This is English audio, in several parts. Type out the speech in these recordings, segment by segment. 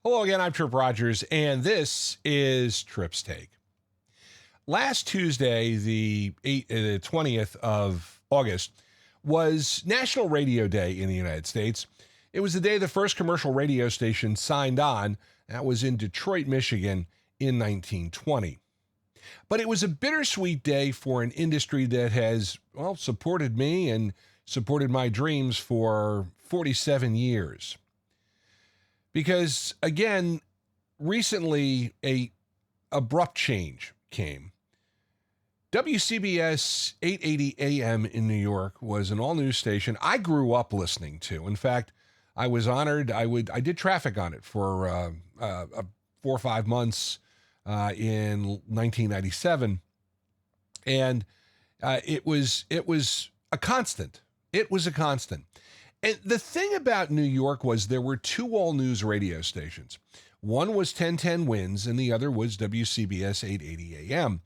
Hello again, I'm Tripp Rogers, and this is Tripp's Take. Last Tuesday, the 20th of August, was National Radio Day in the United States. It was the day the first commercial radio station signed on. That was in Detroit, Michigan in 1920. But it was a bittersweet day for an industry that has, supported me and supported my dreams for 47 years. Because, again, recently a abrupt change came. WCBS 880 AM in New York was an all-news station I grew up listening to. In fact, I was honored. I did traffic on it for 4 or 5 months in 1997, and it was a constant. It was a constant. And the thing about New York was there were two all-news radio stations. One was 1010 WINS, and the other was WCBS 880 AM.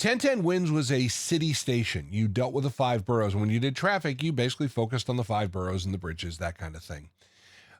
1010 WINS was a city station. You dealt with the 5 boroughs. When you did traffic, you basically focused on the 5 boroughs and the bridges, that kind of thing.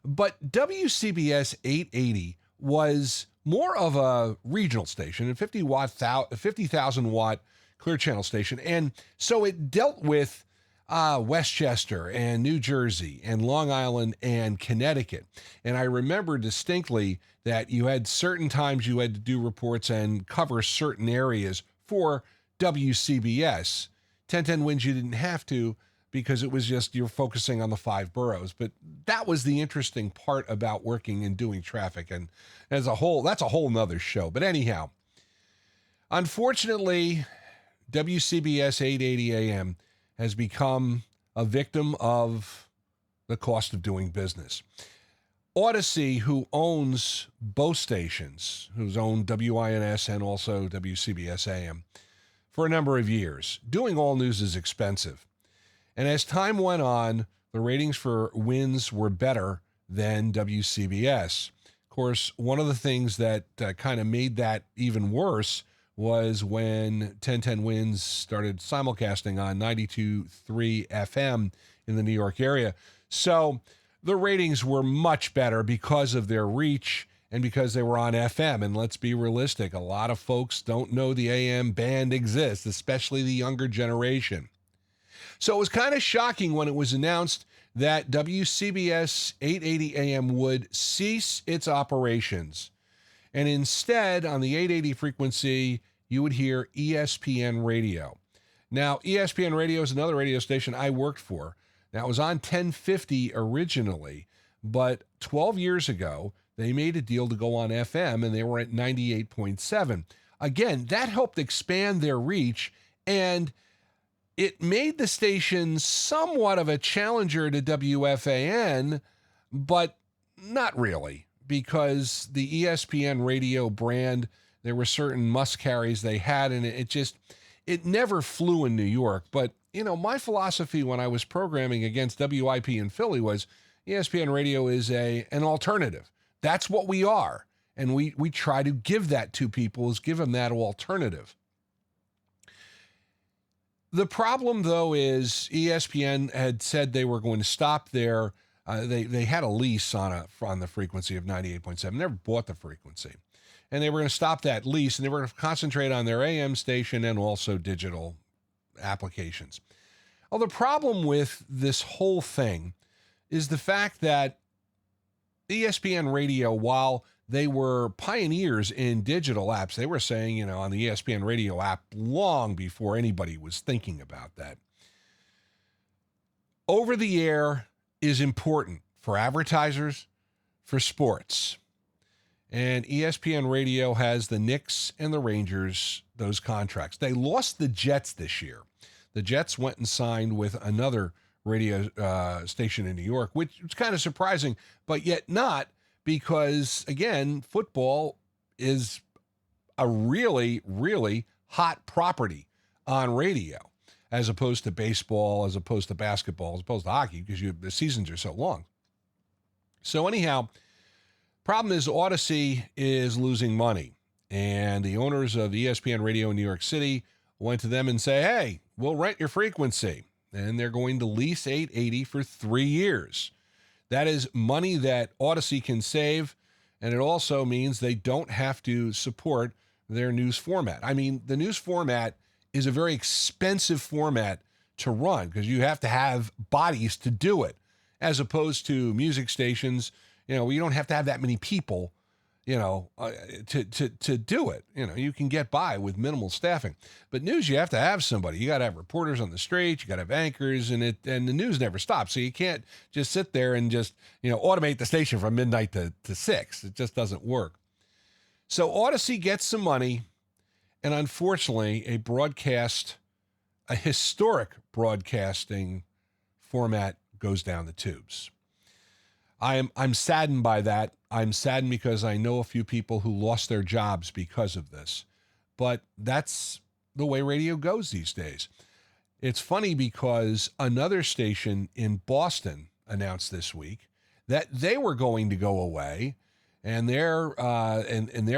But WCBS 880 was more of a regional station, a 50,000 watt clear channel station. And so it dealt with Westchester and New Jersey and Long Island and Connecticut. And I remember distinctly that you had certain times you had to do reports and cover certain areas for WCBS. 1010 WINS you didn't have to because it was just you're focusing on the 5 boroughs. But that was the interesting part about working and doing traffic. And as a whole, that's a whole nother show. But anyhow, unfortunately, WCBS 880 AM has become a victim of the cost of doing business. Odyssey, who owns both stations, who's owned WINS and also WCBS AM for a number of years, doing all news is expensive. And as time went on, the ratings for WINS were better than WCBS. Of course, one of the things that kind of made that even worse was when 1010 WINS started simulcasting on 92.3 FM in the New York area. So the ratings were much better because of their reach and because they were on FM. And let's be realistic, a lot of folks don't know the AM band exists, especially the younger generation. So it was kind of shocking when it was announced that WCBS 880 AM would cease its operations. And instead, on the 880 frequency, you would hear ESPN Radio. Now, ESPN Radio is another radio station I worked for. Now, it was on 1050 originally, but 12 years ago, they made a deal to go on FM, and they were at 98.7. Again, that helped expand their reach, and it made the station somewhat of a challenger to WFAN, but not really, because the ESPN Radio brand, there were certain must-carries they had, and it never flew in New York. But, my philosophy when I was programming against WIP in Philly was ESPN Radio is an alternative. That's what we are. And we try to give that to people, is give them that alternative. The problem, though, is ESPN had said they were going to stop their, they had a lease on the frequency of 98.7, never bought the frequency. And they were going to stop that lease, and they were going to concentrate on their AM station and also digital applications. Well, the problem with this whole thing is the fact that ESPN Radio, while they were pioneers in digital apps, they were saying, on the ESPN Radio app long before anybody was thinking about that. Over the air is important for advertisers, for sports. And ESPN Radio has the Knicks and the Rangers, those contracts. They lost the Jets this year. The Jets went and signed with another radio station in New York, which was kind of surprising, but yet not, because, again, football is a really, really hot property on radio, as opposed to baseball, as opposed to basketball, as opposed to hockey, because the seasons are so long. So anyhow, problem is Odyssey is losing money, and the owners of ESPN Radio in New York City went to them and say, hey, we'll rent your frequency. And they're going to lease 880 for 3 years. That is money that Odyssey can save And it also means they don't have to support their news format. I mean, the news format is a very expensive format to run because you have to have bodies to do it, as opposed to music stations, where you don't have to have that many people, to do it. You can get by with minimal staffing. But news, you have to have somebody. You got to have reporters on the street. You got to have anchors, and the news never stops. So you can't just sit there and just automate the station from midnight to 6. It just doesn't work. So Odyssey gets some money, and unfortunately, a historic broadcasting format goes down the tubes. I'm saddened by that. I'm saddened because I know a few people who lost their jobs because of this. But that's the way radio goes these days. It's funny because another station in Boston announced this week that they were going to go away, and their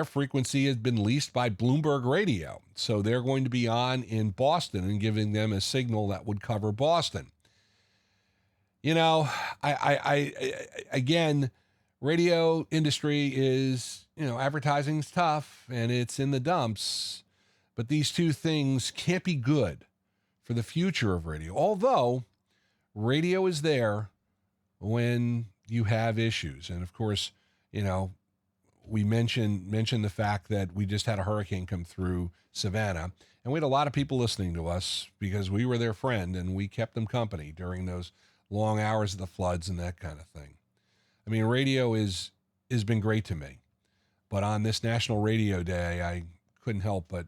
frequency has been leased by Bloomberg Radio. So they're going to be on in Boston and giving them a signal that would cover Boston. Again, radio industry is, advertising's tough and it's in the dumps, but these two things can't be good for the future of radio. Although radio is there when you have issues. And of course, we mentioned the fact that we just had a hurricane come through Savannah, and we had a lot of people listening to us because we were their friend and we kept them company during those long hours of the floods and that kind of thing. I mean, radio has been great to me. But on this National Radio Day, I couldn't help but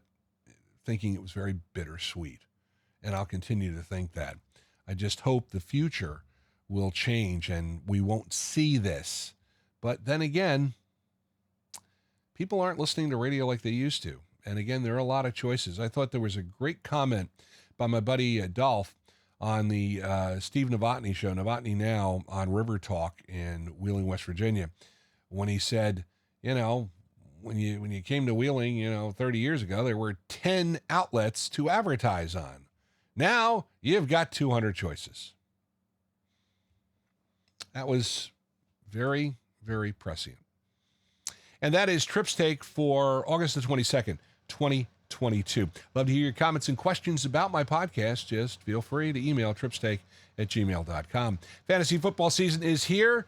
thinking it was very bittersweet. And I'll continue to think that. I just hope the future will change and we won't see this. But then again, people aren't listening to radio like they used to. And again, there are a lot of choices. I thought there was a great comment by my buddy Dolph on the Steve Novotny show, Novotny Now, on River Talk in Wheeling, West Virginia, when he said, when you came to Wheeling, 30 years ago, there were 10 outlets to advertise on. Now you've got 200 choices. That was very, very prescient. And that is Tripp's Take for August the 22nd, 2022. Love to hear your comments and questions about my podcast. Just feel free to email trippsteak@gmail.com. Fantasy football season is here.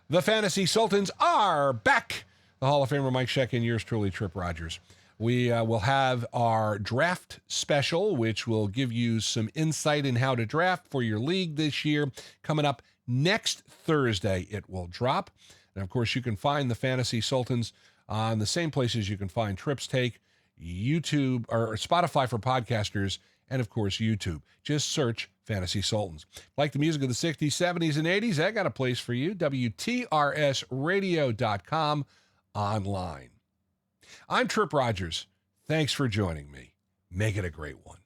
The Fantasy Sultans are back. The Hall of Famer Mike Sheck and yours truly, Tripp Rogers. We will have our draft special, which will give you some insight in how to draft for your league this year. Coming up next Thursday, it will drop. And of course, you can find the Fantasy Sultans on the same places you can find Tripp's Take, YouTube, or Spotify for podcasters, and of course, YouTube. Just search Fantasy Sultans. Like the music of the 60s, 70s, and 80s, I got a place for you. WTRSradio.com online. I'm Tripp Rogers. Thanks for joining me. Make it a great one.